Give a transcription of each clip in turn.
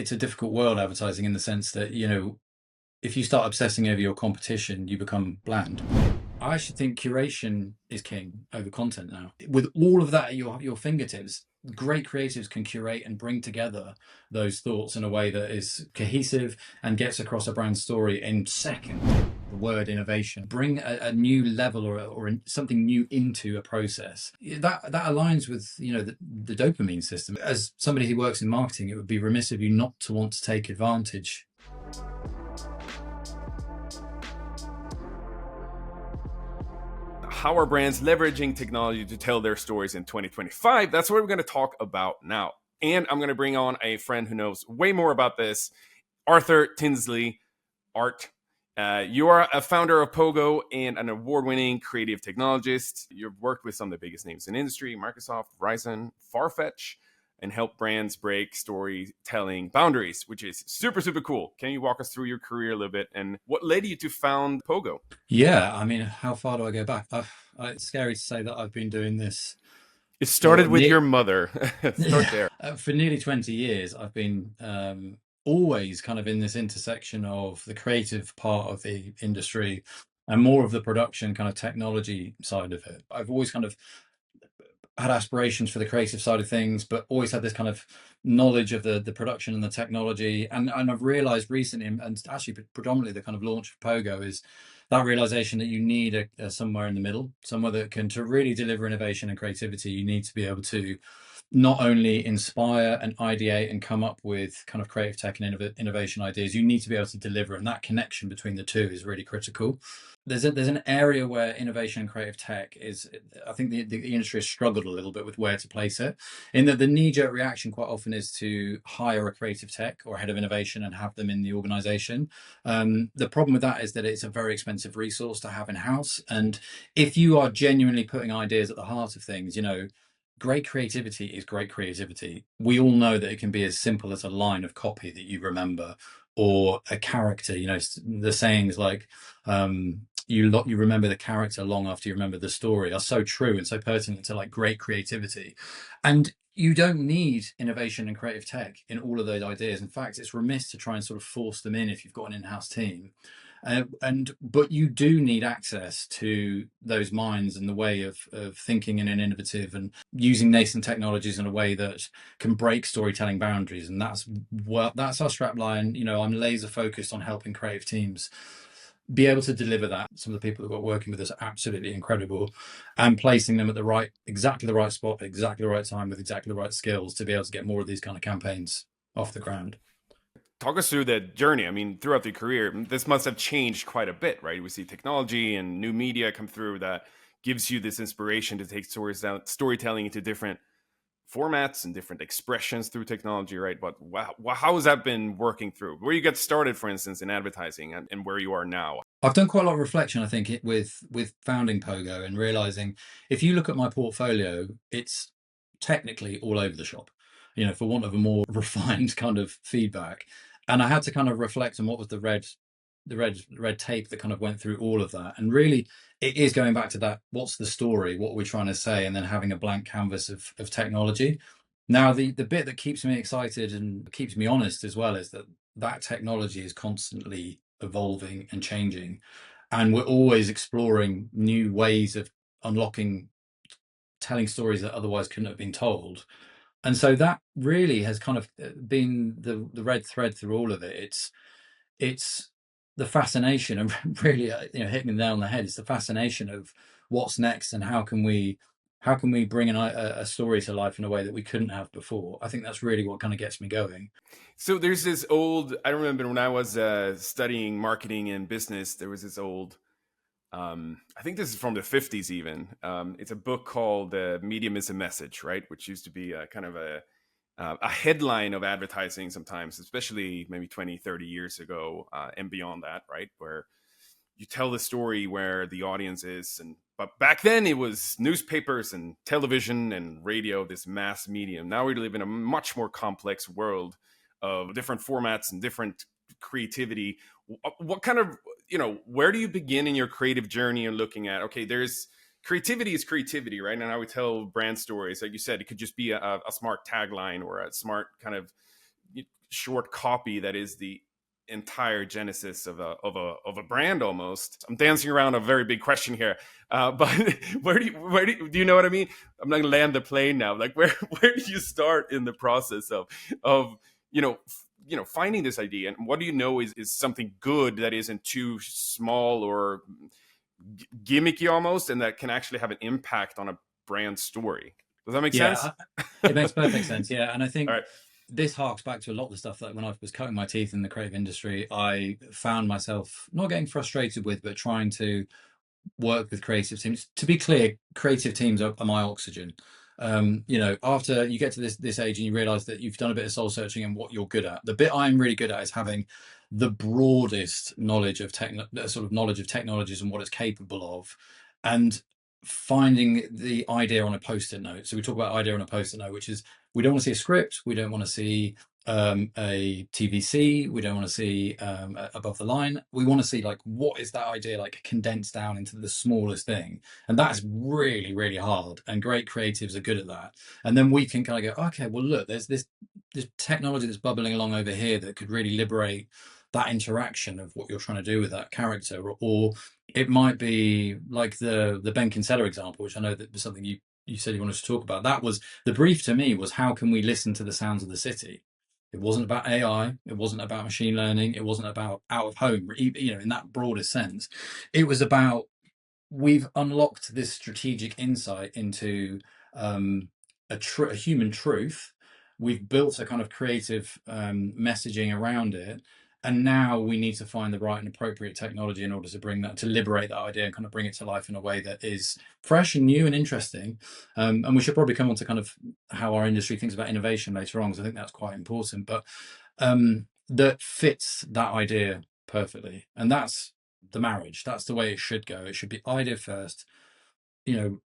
it's a difficult world, advertising, in the sense that, if you start obsessing over your competition, you become bland. I actually think curation is king over content now. With all of that at your fingertips, great creatives can curate and bring together those thoughts in a way that is cohesive and gets across a brand story in seconds. The word innovation, bring a new level or something new into a process. That aligns with the dopamine system. As somebody who works in marketing, it would be remiss of you not to want to take advantage. How are brands leveraging technology to tell their stories in 2025? That's what we're going to talk about now. And I'm going to bring on a friend who knows way more about this, Arthur Tinsley. Art, you are a founder of POGO and an award-winning creative technologist. You've worked with some of the biggest names in the industry, Microsoft, Verizon, Farfetch, and help brands break storytelling boundaries, which is super, super cool. Can you walk us through your career a little bit and what led you to found POGO? Yeah, I mean, how far do I go back? It's scary to say that I've been doing this. It started with your mother. Start there. For nearly 20 years, I've been always kind of in this intersection of the creative part of the industry and more of the production kind of technology side of it. I've always kind of had aspirations for the creative side of things, but always had this kind of knowledge of the production and the technology. And I've realized recently, and actually predominantly the kind of launch of POGO, is that realization that you need a somewhere in the middle, somewhere that can, to really deliver innovation and creativity, you need to be able to not only inspire and ideate and come up with kind of creative tech and innovation ideas, you need to be able to deliver. And that connection between the two is really critical. There's an area where innovation and creative tech is, I think the industry has struggled a little bit with where to place it. In that the knee-jerk reaction quite often is to hire a creative tech or a head of innovation and have them in the organization. The problem with that is that it's a very expensive resource to have in-house. And if you are genuinely putting ideas at the heart of things, great creativity is great creativity. We all know that it can be as simple as a line of copy that you remember, or a character. The sayings like, you remember the character long after you remember the story, are so true and so pertinent to like great creativity. And you don't need innovation and creative tech in all of those ideas. In fact, it's remiss to try and sort of force them in if you've got an in-house team. But you do need access to those minds and the way of thinking in an innovative and using nascent technologies in a way that can break storytelling boundaries. And that's our strapline. I'm laser focused on helping creative teams be able to deliver that. Some of the people that got working with us are absolutely incredible, and placing them at exactly the right spot, at exactly the right time, with exactly the right skills to be able to get more of these kind of campaigns off the ground. Talk us through that journey. I mean, throughout the career, this must have changed quite a bit, right? We see technology and new media come through that gives you this inspiration to take storytelling into different formats and different expressions through technology, right? But how has that been working through? Where you got started, for instance, in advertising and where you are now? I've done quite a lot of reflection, I think, with founding POGO, and realizing if you look at my portfolio, it's technically all over the shop, for want of a more refined kind of feedback. And I had to kind of reflect on what was the red tape that kind of went through all of that. And really, it is going back to that: what's the story, what we're trying to say, and then having a blank canvas of technology. Now, the bit that keeps me excited and keeps me honest as well is that technology is constantly evolving and changing, and we're always exploring new ways of unlocking, telling stories that otherwise couldn't have been told. And so that really has kind of been the red thread through all of it. It's the fascination, and really, hitting the nail on the head. It's the fascination of what's next, and how can we bring a story to life in a way that we couldn't have before. I think that's really what kind of gets me going. So there's this I remember when I was studying marketing and business, there was this old, I think this is from the 50s even. It's a book called Medium is a Message, right? Which used to be kind of a headline of advertising sometimes, especially maybe 20, 30 years ago and beyond that, right? Where you tell the story where the audience is. But back then it was newspapers and television and radio, this mass medium. Now we live in a much more complex world of different formats and different creativity. What kind of, where do you begin in your creative journey and looking at, okay, creativity is creativity, right? And I would tell brand stories, like you said, it could just be a smart tagline or a smart kind of short copy that is the entire genesis of a brand almost. I'm dancing around a very big question here, but do you know what I mean? I'm not gonna land the plane now. Like where do you start in the process of finding this idea, and what do you know is something good that isn't too small or gimmicky almost, and that can actually have an impact on a brand story? Does that make sense? Yeah, it makes perfect sense. Yeah, and I All think right. this harks back to a lot of the stuff that when I was cutting my teeth in the creative industry, I found myself not getting frustrated with, but trying to work with creative teams. To be clear, creative teams are my oxygen. After you get to this age and you realize that you've done a bit of soul searching and what you're good at, the bit I'm really good at is having the broadest knowledge of sort of knowledge of technologies and what it's capable of, and finding the idea on a post-it note. So we talk about idea on a post-it note, which is we don't want to see a script, we don't want to see a TVC. We don't want to see above the line. We want to see like what is that idea like condensed down into the smallest thing, and that's really really hard. And great creatives are good at that. And then we can kind of go, okay, well look, there's this technology that's bubbling along over here that could really liberate that interaction of what you're trying to do with that character, or it might be like the Ben Kinsella example, which I know that was something you said you wanted to talk about. That was the brief to me was how can we listen to the sounds of the city. It wasn't about AI. It wasn't about machine learning. It wasn't about out of home, in that broader sense. It was about we've unlocked this strategic insight into a human truth. We've built a kind of creative messaging around it, and now we need to find the right and appropriate technology in order to bring that, to liberate that idea and kind of bring it to life in a way that is fresh and new and interesting. And we should probably come on to kind of how our industry thinks about innovation later on, because I think that's quite important. But that fits that idea perfectly, and that's the marriage. That's the way it should go. It should be idea first. You know,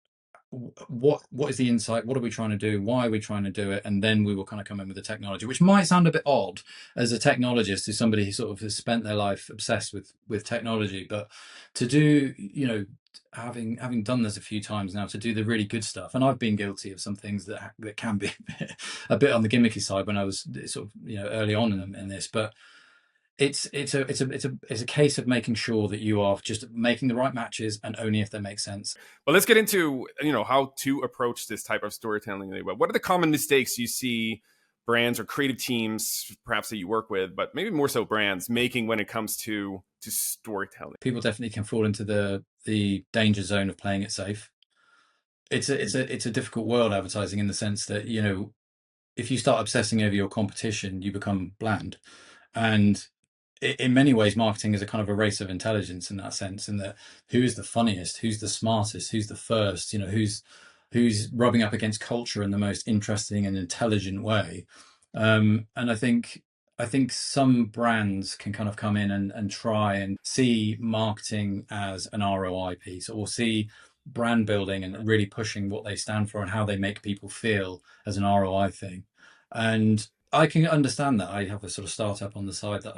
what is the insight? What are we trying to do? Why are we trying to do it? And then we will kind of come in with the technology, which might sound a bit odd as a technologist, who's somebody who sort of has spent their life obsessed with technology. But to do, having done this a few times now, to do the really good stuff, and I've been guilty of some things that can be a bit on the gimmicky side when I was sort of early on in this, but it's a case of making sure that you are just making the right matches and only if they make sense. Well, let's get into how to approach this type of storytelling. What are the common mistakes you see brands or creative teams, perhaps that you work with, but maybe more so brands, making when it comes to storytelling? People definitely can fall into the danger zone of playing it safe. It's a difficult world, advertising, in the sense that if you start obsessing over your competition, you become bland. And in many ways, marketing is a kind of a race of intelligence in that sense, in that who's the funniest, who's the smartest, who's the first, who's rubbing up against culture in the most interesting and intelligent way. And I think some brands can kind of come in and try and see marketing as an ROI piece, or see brand building and really pushing what they stand for and how they make people feel as an ROI thing. And I can understand that. I have a sort of startup on the side that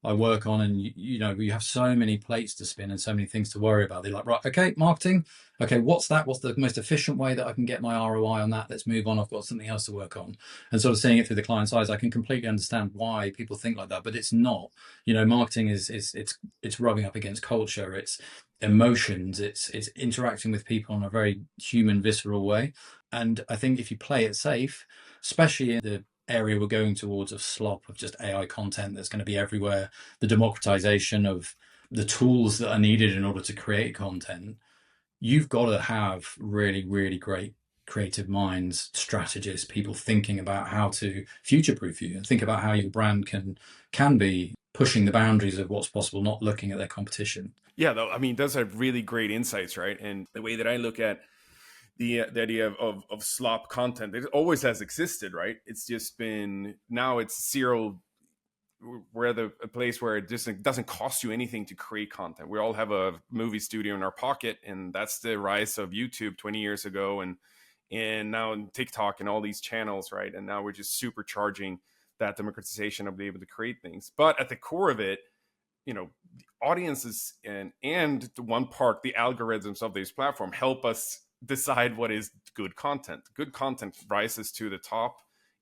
I work on, and you have so many plates to spin and so many things to worry about. They're like, right, okay, marketing, okay, what's that? What's the most efficient way that I can get my ROI on that? Let's move on. I've got something else to work on. And sort of seeing it through the client's eyes, I can completely understand why people think like that, but it's not. Marketing is it's rubbing up against culture. It's emotions. It's interacting with people in a very human, visceral way. And I think if you play it safe, especially in the area we're going towards of slop, of just AI content that's going to be everywhere, the democratization of the tools that are needed in order to create content, you've got to have really, really great creative minds, strategists, people thinking about how to future-proof you and think about how your brand can be pushing the boundaries of what's possible, not looking at their competition. Yeah, though, I mean, those are really great insights, right? And the way that I look at the idea of slop content, it always has existed, right? It's just been, now it's zero. We're at a place where it just doesn't cost you anything to create content. We all have a movie studio in our pocket, and that's the rise of YouTube 20 years ago, and now in TikTok and all these channels, right? And now we're just supercharging that democratization of being able to create things. But at the core of it, the audiences and the one part, the algorithms of this platform help us decide what is good content. Good content rises to the top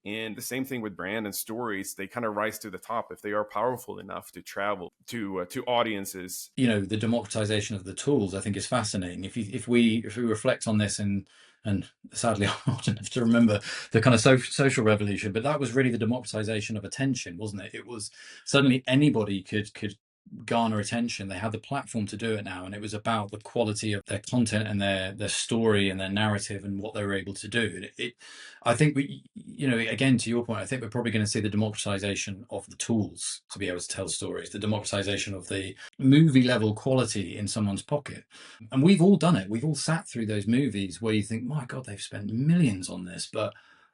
And the same thing with brand and stories, they kind of rise to the top if they are powerful enough to travel to audiences. The democratization of the tools, I think, is fascinating. If we reflect on this, and sadly I'm old enough to remember the kind of social revolution, but that was really the democratization of attention, wasn't it? It was suddenly anybody could garner attention. They had the platform to do it now, and it was about the quality of their content and their story and their narrative and what they were able to do. I think again, to your point, I think we're probably going to see the democratization of the tools to be able to tell stories, the democratization of the movie level quality in someone's pocket. And we've all done it. We've all sat through those movies where you think, my God, they've spent millions on this, but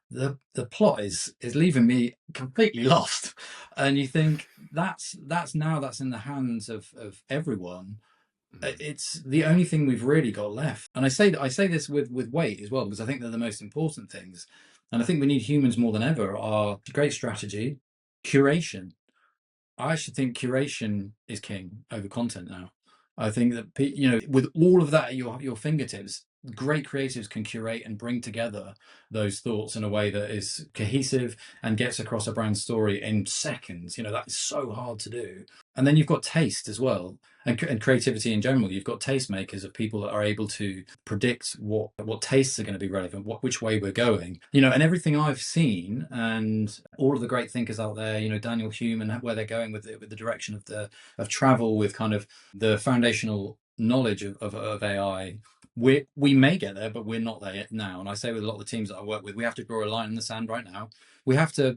the plot is leaving me completely lost. And you think that's in the hands of everyone. It's the only thing we've really got left. And I say this with weight as well, because I think they're the most important things. And I think we need humans more than ever are great strategy, curation. I actually think curation is king over content now. I think that with all of that at your fingertips, great creatives can curate and bring together those thoughts in a way that is cohesive and gets across a brand story in seconds. That is so hard to do. And then you've got taste as well, and creativity in general. You've got tastemakers of people that are able to predict what tastes are going to be relevant, which way we're going. And everything I've seen, and all of the great thinkers out there, Daniel Hume, and where they're going with the direction of travel, with kind of the foundational knowledge of AI. We may get there, but we're not there yet now. And I say with a lot of the teams that I work with, we have to draw a line in the sand right now. We have to,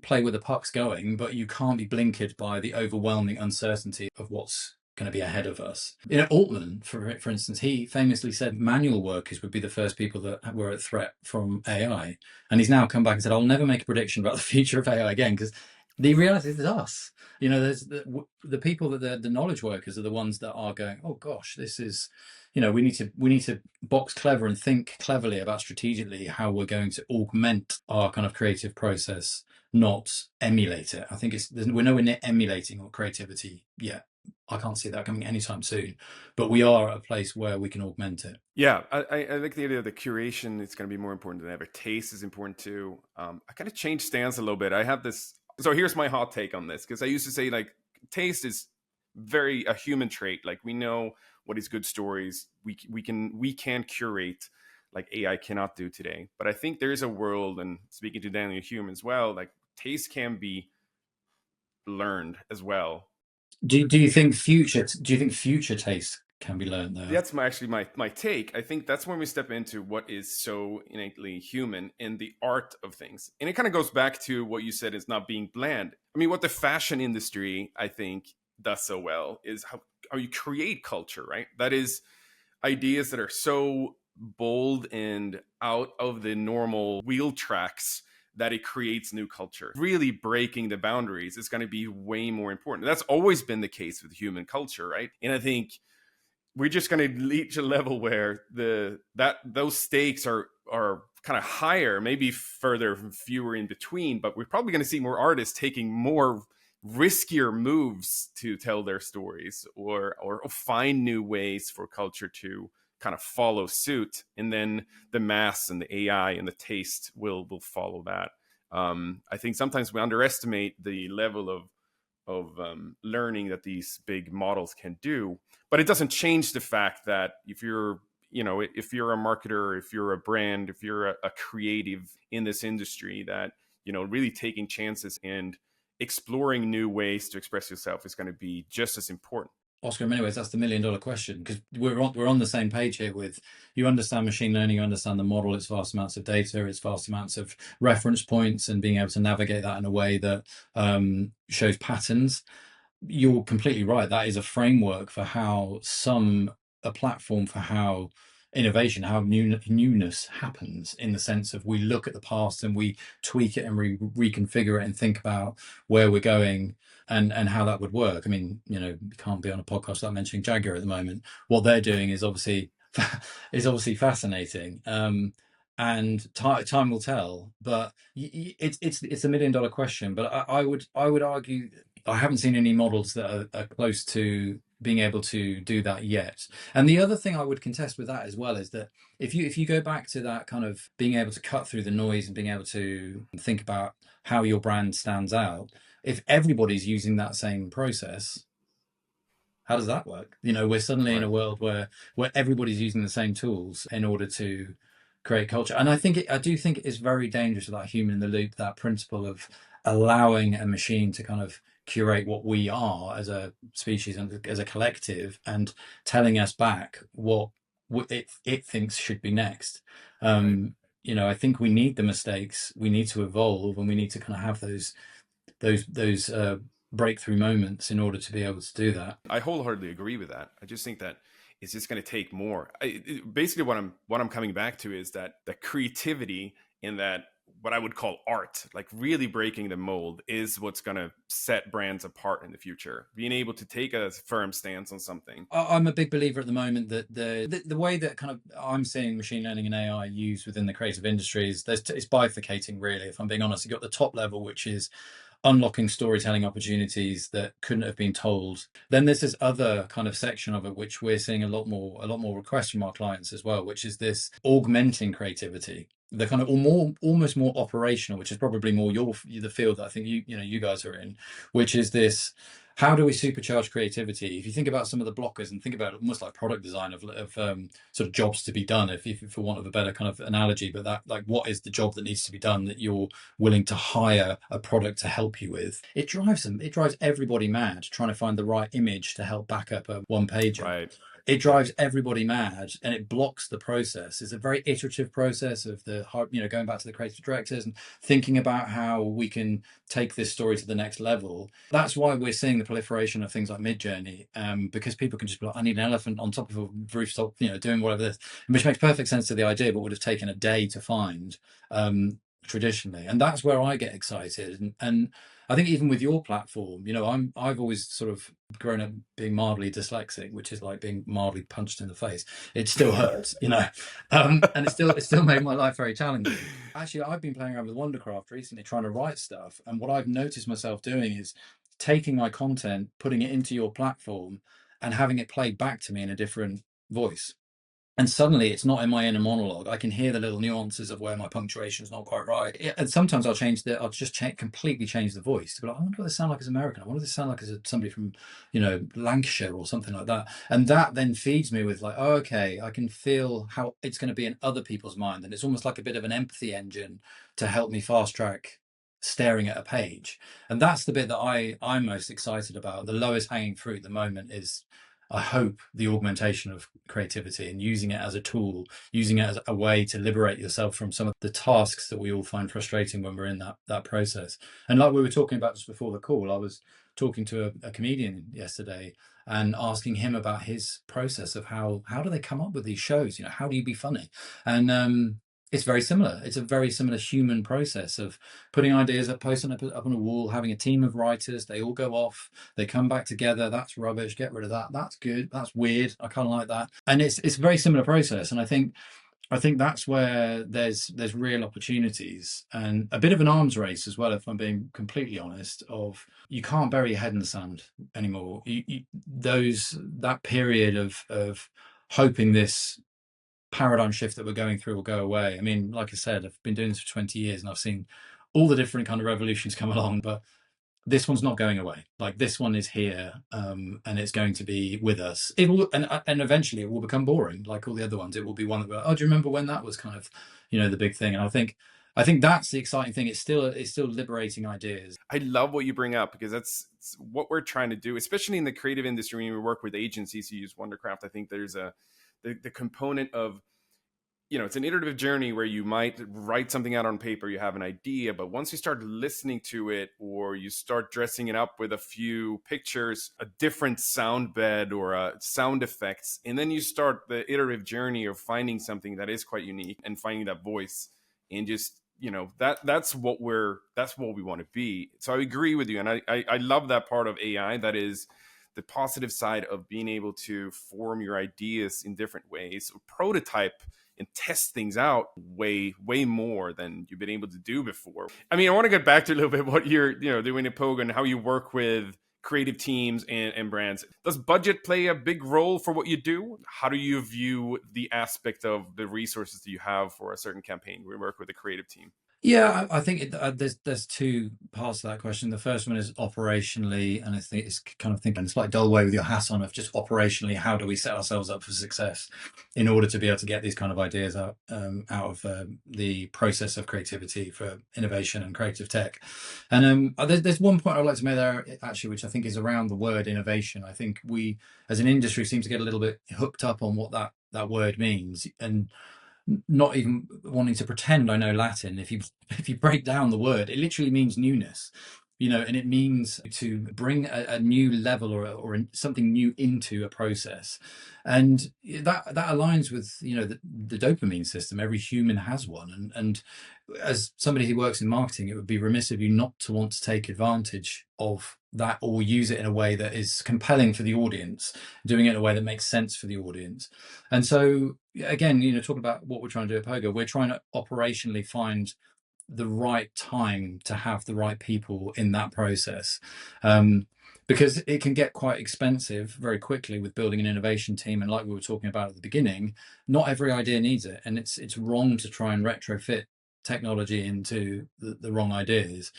play where the puck's going, but you can't be blinkered by the overwhelming uncertainty of what's going to be ahead of us. Altman, for instance, he famously said manual workers would be the first people that were at threat from AI. And he's now come back and said, I'll never make a prediction about the future of AI again, because the reality is us. There's the people that the knowledge workers are the ones that are going, oh gosh, this is, we need to box clever and think cleverly about strategically how we're going to augment our kind of creative process, not emulate it. I think we're nowhere near emulating our creativity yet. I can't see that coming anytime soon, but we are at a place where we can augment it. Yeah, I like the idea of the curation. It's going to be more important than ever. Taste is important too. I kind of changed stance a little bit. I have this. So here's my hot take on this, because I used to say like taste is very a human trait. Like we know what is good stories. We can curate like AI cannot do today. But I think there is a world, and speaking to Daniel Hume as well, like taste can be learned as well. Do you think future taste can be learned though? That's actually my take. I think that's when we step into what is so innately human in the art of things. And it kind of goes back to what you said is not being bland. I mean, what the fashion industry, I think, does so well is how you create culture, right? That is ideas that are so bold and out of the normal wheel tracks that it creates new culture. Really breaking the boundaries is going to be way more important. That's always been the case with human culture, right? And I think we're just going to reach a level where those stakes are kind of higher, maybe further fewer in between, but we're probably going to see more artists taking more riskier moves to tell their stories, or find new ways for culture to kind of follow suit, and then the mass and the AI and the taste will follow that. I think sometimes we underestimate the level of learning that these big models can do, but it doesn't change the fact that if you're a marketer, if you're a brand, if you're a creative in this industry, that really taking chances and exploring new ways to express yourself is going to be just as important. Oskar, in many ways, that's the $1 million question, because we're on the same page here. With, you understand machine learning, you understand the model, it's vast amounts of data, it's vast amounts of reference points, and being able to navigate that in a way that shows patterns. You're completely right. That is a framework for a platform for how innovation, how newness happens, in the sense of we look at the past and we tweak it and reconfigure it and think about where we're going and how that would work. I mean, we can't be on a podcast without mentioning Jaguar at the moment. What they're doing is obviously fascinating. And time will tell, but it's a $1 million question. But I would argue I haven't seen any models that are close to being able to do that yet. And the other thing I would contest with that as well is that if you go back to that kind of being able to cut through the noise and being able to think about how your brand stands out, if everybody's using that same process, how does that work? We're suddenly in a Right. world where everybody's using the same tools in order to create culture. And I do think it is very dangerous with that human in the loop, that principle of allowing a machine to kind of curate what we are as a species and as a collective, and telling us back what it thinks should be next. Right. I think we need the mistakes, we need to evolve, and we need to kind of have those breakthrough moments in order to be able to do that. I wholeheartedly agree with that. I just think that it's just going to take more. Basically, what I'm coming back to is that the creativity in that, what I would call art, like really breaking the mold, is what's going to set brands apart in the future. Being able to take a firm stance on something. I'm a big believer at the moment that the way that kind of I'm seeing machine learning and AI used within the creative industries, it's bifurcating really. If I'm being honest, you've got the top level, which is unlocking storytelling opportunities that couldn't have been told. Then there's this other kind of section of it which we're seeing a lot more requests from our clients as well, which is this augmenting creativity, the kind of almost more operational, which is probably more the field that I think you guys are in, which is this: how do we supercharge creativity? If you think about some of the blockers and think about it almost like product design of sort of jobs to be done, if for want of a better kind of analogy, but that, like, what is the job that needs to be done that you're willing to hire a product to help you with? It drives everybody mad trying to find the right image to help back up a one pager. Right. It Right. drives everybody mad, and it blocks the process. It's a very iterative process of going back to the creative directors and thinking about how we can take this story to the next level. That's why we're seeing the proliferation of things like Midjourney, because people can just be like, I need an elephant on top of a rooftop, doing whatever this, which makes perfect sense to the idea, but would have taken a day to find traditionally. And that's where I get excited. And I think even with your platform, I've always sort of grown up being mildly dyslexic, which is like being mildly punched in the face. It still hurts, and it still made my life very challenging. Actually, I've been playing around with Wondercraft recently, trying to write stuff, and what I've noticed myself doing is taking my content, putting it into your platform, and having it played back to me in a different voice. And suddenly it's not in my inner monologue. I can hear the little nuances of where my punctuation is not quite right. And sometimes I'll just completely change the voice to be like, I wonder what this sound like as American. I wonder what this sound like as somebody from, Lancashire or something like that. And that then feeds me with like, oh, okay, I can feel how it's going to be in other people's mind. And it's almost like a bit of an empathy engine to help me fast track staring at a page. And that's the bit that I'm most excited about. The lowest hanging fruit at the moment is, I hope, the augmentation of creativity and using it as a tool, using it as a way to liberate yourself from some of the tasks that we all find frustrating when we're in that process. And like we were talking about just before the call, I was talking to a comedian yesterday and asking him about his process of how do they come up with these shows? How do you be funny? And it's very similar. It's a very similar human process of putting ideas up, posting up on a wall, having a team of writers. They all go off, they come back together. That's rubbish. Get rid of that. That's good. That's weird. I kind of like that. And it's a very similar process. And I think that's where there's real opportunities, and a bit of an arms race as well, if I'm being completely honest. Of, you can't bury your head in the sand anymore. That period of hoping this paradigm shift that we're going through will go away. I mean, like I said, I've been doing this for 20 years and I've seen all the different kind of revolutions come along, but this one's not going away. Like, this one is here, and it's going to be with us. It will, and eventually it will become boring, like all the other ones. It will be one that we're, oh, do you remember when that was kind of, the big thing? And I think that's the exciting thing. It's still liberating ideas. I love what you bring up, because that's what we're trying to do, especially in the creative industry. When we work with agencies who use Wondercraft, I think there's the component of, it's an iterative journey where you might write something out on paper, you have an idea, but once you start listening to it, or you start dressing it up with a few pictures, a different sound bed or sound effects, and then you start the iterative journey of finding something that is quite unique and finding that voice, and just, that's what we want to be. So I agree with you. And I love that part of AI. That is the positive side of being able to form your ideas in different ways, prototype and test things out way more than you've been able to do before. I mean, I want to get back to a little bit what you're doing at POGO and how you work with creative teams and brands. Does budget play a big role for what you do? How do you view the aspect of the resources that you have for a certain campaign? We work with a creative team. Yeah, I think there's two parts to that question. The first one is operationally, and I think it's kind of thinking in a slightly dull way with your hat on of just operationally, how do we set ourselves up for success in order to be able to get these kind of ideas out of the process of creativity for innovation and creative tech. And there's one point I'd like to make there actually, which I think is around the word innovation. I think we as an industry seem to get a little bit hooked up on what that word means, and not even wanting to pretend I know Latin. If you break down the word, it literally means newness, and it means to bring a new level or something new into a process, and that aligns with the dopamine system. Every human has one, and as somebody who works in marketing, it would be remiss of you not to want to take advantage of that or use it in a way that is compelling for the audience, doing it in a way that makes sense for the audience. And so again, talking about what we're trying to do at POGO, we're trying to operationally find the right time to have the right people in that process, because it can get quite expensive very quickly with building an innovation team. And like we were talking about at the beginning, not every idea needs it, and it's wrong to try and retrofit technology into the wrong ideas.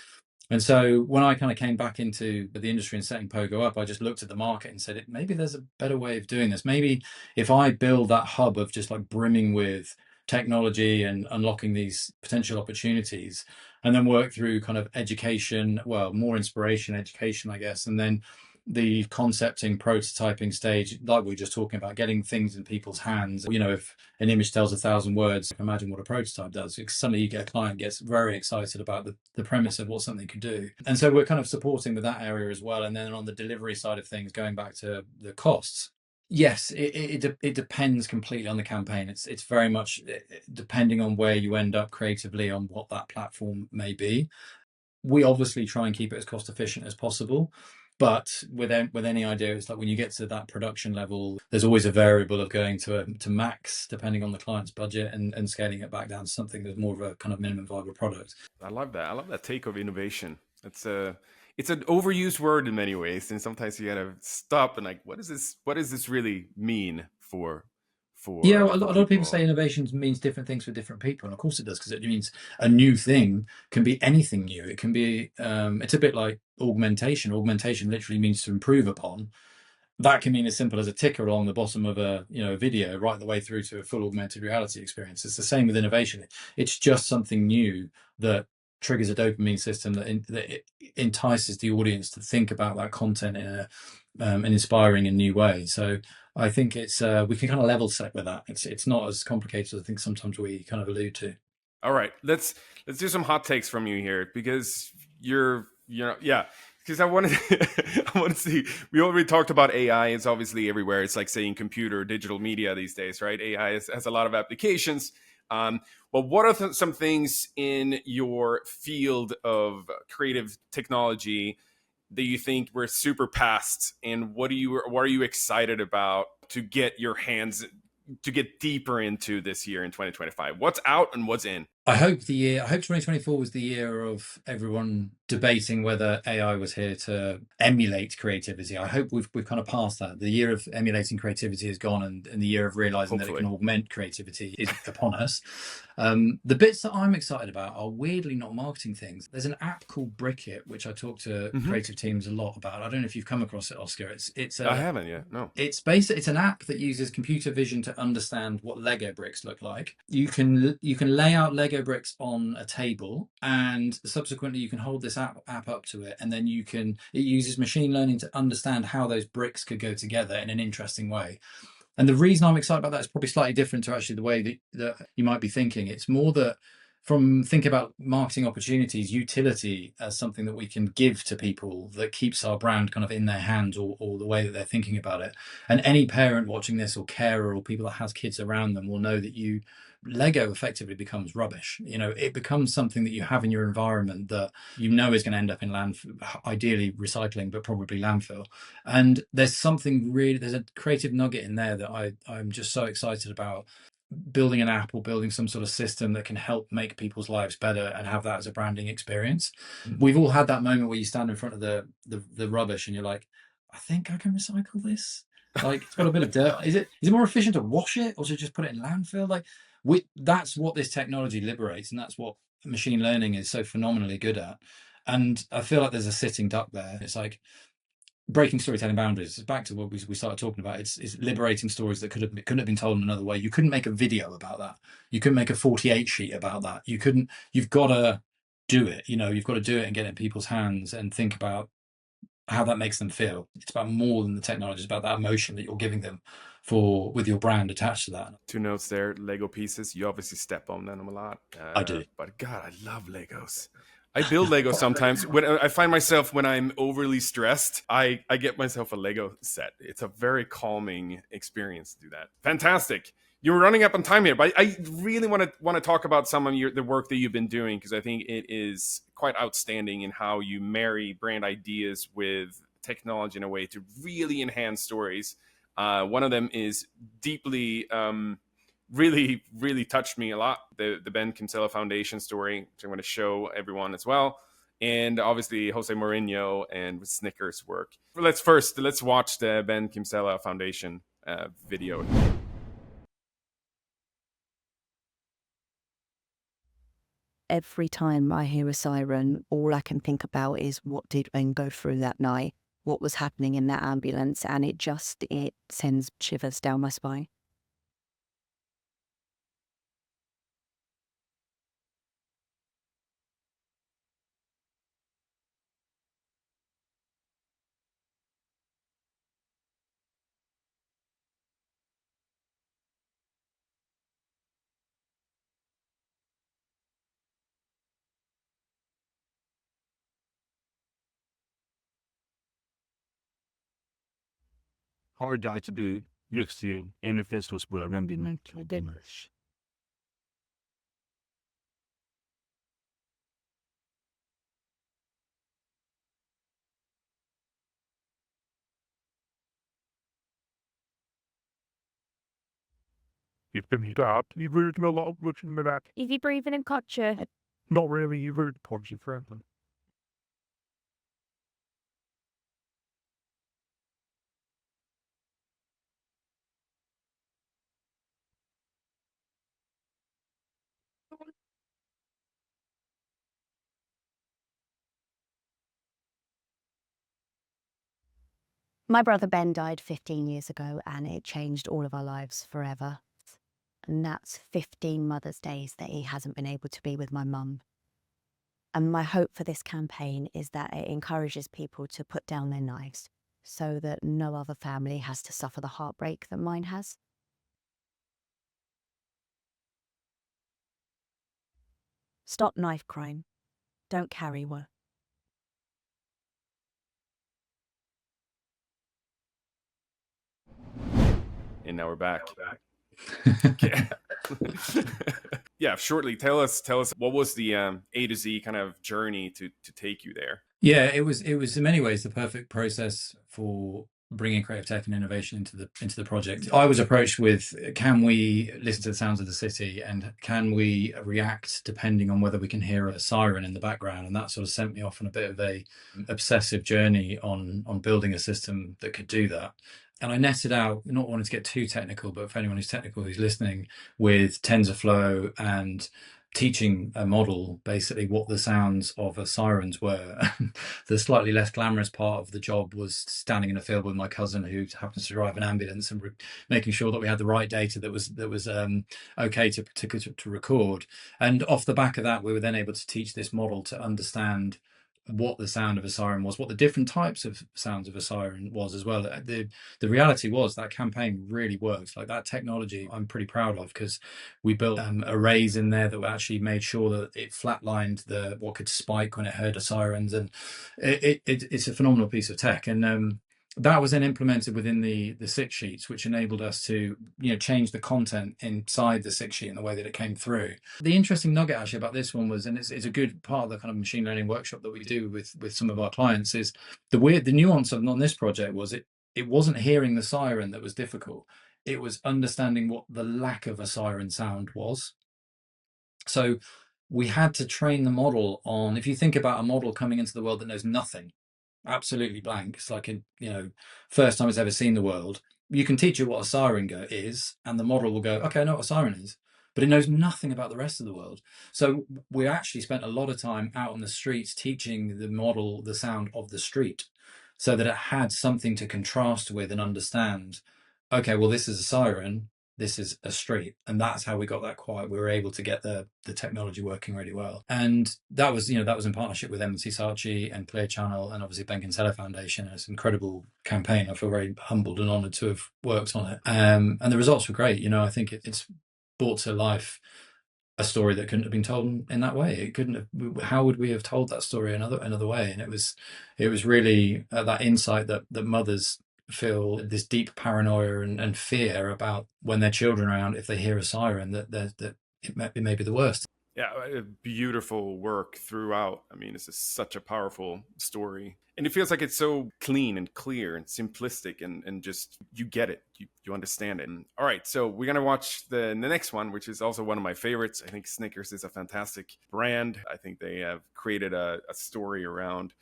And so when I kind of came back into the industry and setting POGO up, I just looked at the market and said, maybe there's a better way of doing this. Maybe if I build that hub of just like brimming with technology and unlocking these potential opportunities, and then work through kind of education, well, more inspiration, education, I guess, and then the concepting, prototyping stage, like we were just talking about, getting things in people's hands. If an image tells 1,000 words, imagine what a prototype does. Suddenly you get a client gets very excited about the premise of what something could do. And so we're kind of supporting with that area as well. And then on the delivery side of things, going back to the costs, yes, it depends completely on the campaign. It's very much depending on where you end up creatively on what that platform may be. We obviously try and keep it as cost efficient as possible, but with any idea, it's like when you get to that production level, there's always a variable of going to max depending on the client's budget, and scaling it back down to something that's more of a kind of minimum viable product. I love that. I love that take of innovation. It's an overused word in many ways, and sometimes you gotta stop and like, what does this really mean for Yeah, for a for lot of people say people? innovation means different things for different people, and of course it does, because it means a new thing can be anything new. It can be, it's a bit like augmentation. Augmentation literally means to improve upon. That can mean as simple as a ticker along the bottom of a video, right the way through to a full augmented reality experience. It's the same with innovation. It's just something new that triggers a dopamine system that entices the audience to think about that content in an inspiring and new way. So I think it's we can kind of level set with that. It's not as complicated as I think sometimes we kind of allude to. All right, let's do some hot takes from you here, because yeah, because I wanted I want to see. We already talked about AI. It's obviously everywhere. It's like saying computer, digital media these days, right? AI has a lot of applications. But what are some things in your field of creative technology that you think we're super past, and what are you excited about to get your hands to get deeper into this year in 2025? What's out and what's in? I hope 2024 was the year of everyone debating whether AI was here to emulate creativity. I hope we've kind of passed that. The year of emulating creativity is gone, and the year of realizing that it can Hopefully. augment creativity is upon us. The bits that I'm excited about are weirdly not marketing things. There's an app called Brickit, which I talk to Hmm. creative teams a lot about. I don't know if you've come across it, Oskar. I haven't yet. No. It's an app that uses computer vision to understand what Lego bricks look like. You can lay out Lego bricks on a table, and subsequently you can hold this app up to it, and then it uses machine learning to understand how those bricks could go together in an interesting way. And the reason I'm excited about that is probably slightly different to actually the way that you might be thinking. It's more that from thinking about marketing opportunities, utility as something that we can give to people that keeps our brand kind of in their hands, or the way that they're thinking about it. And any parent watching this, or carer, or people that has kids around them, will know that Lego effectively becomes rubbish. It becomes something that you have in your environment that is going to end up in landfill, ideally recycling, but probably landfill. And there's a creative nugget in there that I'm just so excited about building an app or building some sort of system that can help make people's lives better and have that as a branding experience. We've all had that moment where you stand in front of the rubbish and you're like, I think I can recycle this. Like, it's got a bit of dirt. Is it more efficient to wash it or to just put it in landfill? Like, that's what this technology liberates, and that's what machine learning is so phenomenally good at. And I feel like there's a sitting duck there. It's like breaking storytelling boundaries. Back to what we started talking about. It's liberating stories that couldn't have been told in another way. You couldn't make a video about that. You couldn't make a 48 sheet about that. You couldn't. You've got to do it. You've got to do it and get it in people's hands and think about how that makes them feel. It's about more than the technology. It's about that emotion that you're giving them with your brand attached to that. 2 notes there. Lego pieces. You obviously step on them a lot. I do. But God, I love Legos. I build Lego sometimes. When I find myself, when I'm overly stressed, I get myself a Lego set. It's a very calming experience to do that. Fantastic. You're running up on time here, but I really want to talk about some of the work that you've been doing, because I think it is quite outstanding in how you marry brand ideas with technology in a way to really enhance stories. One of them is deeply really, really touched me a lot. The Ben Kinsella Foundation story, which I'm going to show everyone as well. And obviously José Mourinho and Snickers work. Let's watch the Ben Kinsella Foundation video. Every time I hear a siren, all I can think about is what did Ben go through that night? What was happening in that ambulance? And it sends shivers down my spine. Hard to do just to interface with mental damage. You've been stopped. You've heard a lot of looking at that. Is he breathing in culture? Not really. You've heard Porgy Franklin. My brother Ben died 15 years ago, and it changed all of our lives forever. And that's 15 Mother's Days that he hasn't been able to be with my mum. And my hope for this campaign is that it encourages people to put down their knives so that no other family has to suffer the heartbreak that mine has. Stop knife crime. Don't carry one. And now we're back. Yeah, shortly, tell us what was the A to Z kind of journey to take you there? Yeah, it was in many ways the perfect process for bringing creative tech and innovation into the project. I was approached with, can we listen to the sounds of the city, and can we react depending on whether we can hear a siren in the background? And that sort of sent me off on a bit of a obsessive journey on building a system that could do that. And I netted out, not wanting to get too technical, but for anyone who's technical who's listening, with TensorFlow and teaching a model basically what the sounds of a sirens were. The slightly less glamorous part of the job was standing in a field with my cousin who happens to drive an ambulance and making sure that we had the right data that was okay to record. And off the back of that, we were then able to teach this model to understand what the sound of a siren was, what the different types of sounds of a siren was as well. The reality was that campaign really worked. Like, that technology I'm pretty proud of, because we built arrays in there that actually made sure that it flatlined what could spike when it heard the sirens, and it's a phenomenal piece of tech. And that was then implemented within the 6 sheets, which enabled us to change the content inside the 6 sheet in the way that it came through. The interesting nugget actually about this one was, and it's a good part of the kind of machine learning workshop that we do with some of our clients, is the nuance on this project was it wasn't hearing the siren that was difficult. it was understanding what the lack of a siren sound was. So we had to train the model on, if you think about a model coming into the world that knows nothing, absolutely blank, it's like first time it's ever seen the world, you can teach it what a siren is, and the model will go, okay, I know what a siren is, but it knows nothing about the rest of the world. So we actually spent a lot of time out on the streets teaching the model the sound of the street, so that it had something to contrast with and understand, okay, well, this is a siren, this is a street, and that's how we got that quiet. We were able to get the technology working really well, and that was in partnership with M&C Saatchi and Clear Channel, and obviously Ben Kinsella Foundation. It's an incredible campaign. I feel very humbled and honoured to have worked on it, and the results were great. I think it's brought to life a story that couldn't have been told in that way. It couldn't have. How would we have told that story another way? And it was really that insight that mothers feel this deep paranoia and fear about when their children are around. If they hear a siren, that it may be the worst. Yeah, beautiful work throughout. I mean, it's just such a powerful story. And it feels like it's so clean and clear and simplistic, and just, you get it. You understand it. And, all right, so we're going to watch the next one, which is also one of my favorites. I think Snickers is a fantastic brand. I think they have created a story around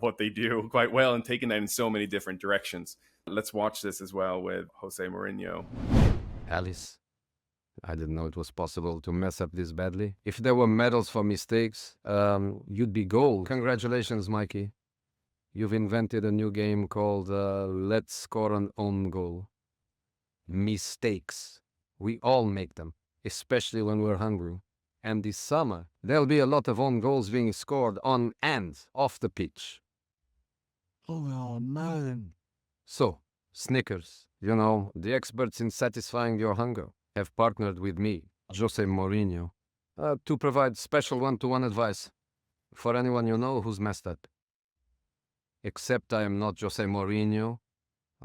what they do quite well and taken that in so many different directions. Let's watch this as well with José Mourinho. Alice, I didn't know it was possible to mess up this badly. If there were medals for mistakes, you'd be gold. Congratulations, Mikey. You've invented a new game called Let's Score an Own Goal. Mistakes. We all make them, especially when we're hungry. And this summer, there'll be a lot of own goals being scored on and off the pitch. Oh, man. So, Snickers, the experts in satisfying your hunger, have partnered with me, José Mourinho, to provide special one-to-one advice for anyone you know who's messed up. Except I am not José Mourinho.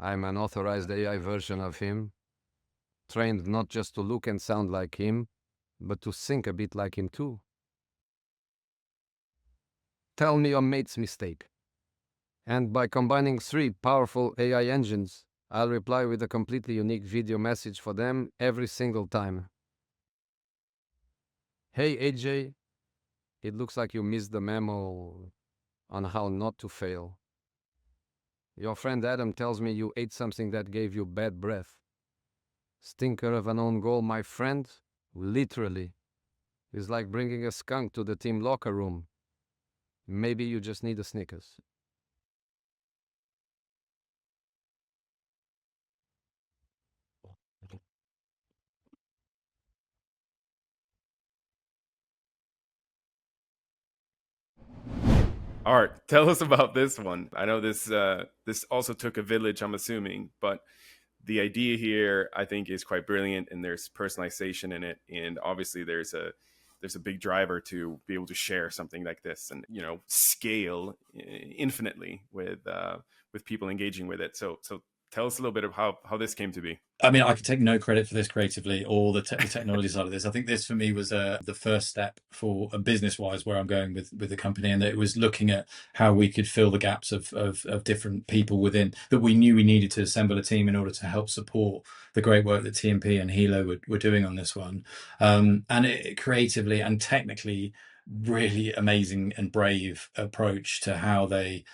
I'm an authorized AI version of him, trained not just to look and sound like him, but to think a bit like him too. Tell me your mate's mistake. And by combining 3 powerful AI engines, I'll reply with a completely unique video message for them every single time. Hey AJ, it looks like you missed the memo on how not to fail. Your friend Adam tells me you ate something that gave you bad breath. Stinker of an own goal, my friend, literally, is like bringing a skunk to the team locker room. Maybe you just need a Snickers. Art, tell us about this one. I know this also took a village, I'm assuming, but the idea here, I think, is quite brilliant, and there's personalization in it, and obviously there's a big driver to be able to share something like this and scale infinitely with people engaging with it. So tell us a little bit of how this came to be. I mean, I could take no credit for this creatively or the technology side of this. I think this for me was the first step for business-wise where I'm going with the company, and that it was looking at how we could fill the gaps of different people within that we knew we needed to assemble a team in order to help support the great work that TMP and Hilo were doing on this one. And it creatively and technically really amazing and brave approach to how they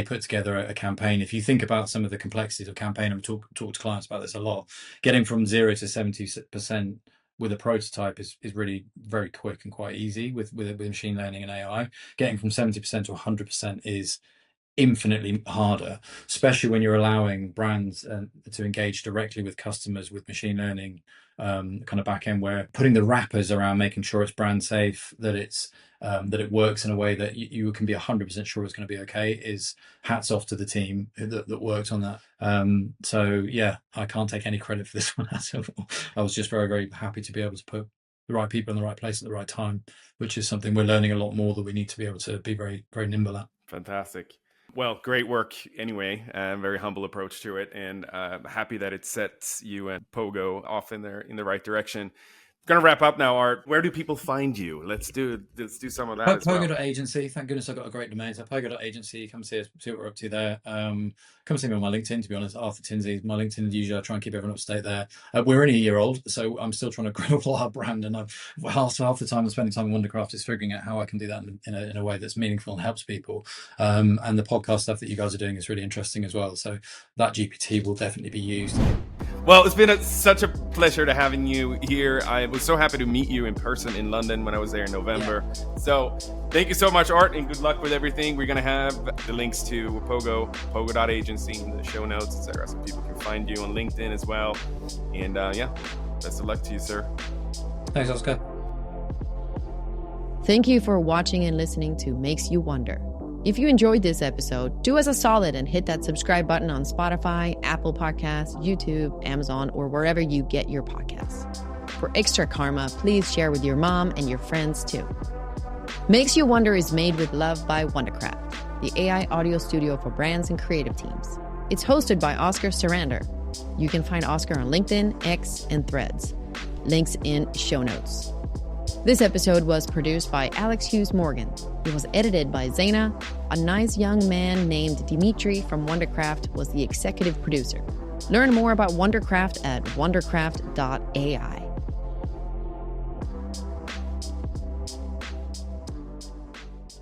put together a campaign. If you think about some of the complexities of campaign, and talk to clients about this a lot, getting from 0 to 70% with a prototype is really very quick and quite easy with machine learning and AI. Getting from 70% to 100% is infinitely harder, especially when you're allowing brands to engage directly with customers with machine learning kind of back end, where putting the wrappers around making sure it's brand safe, that it works in a way that you can be 100% sure it's going to be okay, is hats off to the team that worked on that. So yeah, I can't take any credit for this one at all. I was just very, very happy to be able to put the right people in the right place at the right time, which is something we're learning a lot more that we need to be able to be very, very nimble at. Fantastic. Well, great work anyway. Very humble approach to it, and happy that it sets you and POGO off in the right direction. Gonna wrap up now, Art. Where do people find you? Let's do some of that as well. POGO Agency. Thank goodness I've got a great domain. So POGO Agency. Come see us, see what we're up to there. Come see me on my LinkedIn. To be honest, Arthur Tinsley. My LinkedIn. Usually, I try and keep everyone up to date there. We're only a year old, so I'm still trying to grow our brand. And half the time I'm spending time on Wondercraft is figuring out how I can do that in a way that's meaningful and helps people. And the podcast stuff that you guys are doing is really interesting as well. So that GPT will definitely be used. Well, it's been such a pleasure to having you here. I was so happy to meet you in person in London when I was there in November. Yeah. So thank you so much, Art, and good luck with everything. We're going to have the links to POGO.agency in the show notes, etc., so people can find you on LinkedIn as well. And best of luck to you, sir. Thanks, Oskar. Thank you for watching and listening to Makes You Wonder. If you enjoyed this episode, do us a solid and hit that subscribe button on Spotify, Apple Podcasts, YouTube, Amazon, or wherever you get your podcasts. For extra karma, please share with your mom and your friends too. Makes You Wonder is made with love by Wondercraft, the AI audio studio for brands and creative teams. It's hosted by Oskar Sarander. You can find Oskar on LinkedIn, X, and Threads. Links in show notes. This episode was produced by Alex Hughes Morgan. It was edited by Zaina. A nice young man named Dimitri from Wondercraft was the executive producer. Learn more about Wondercraft at wondercraft.ai.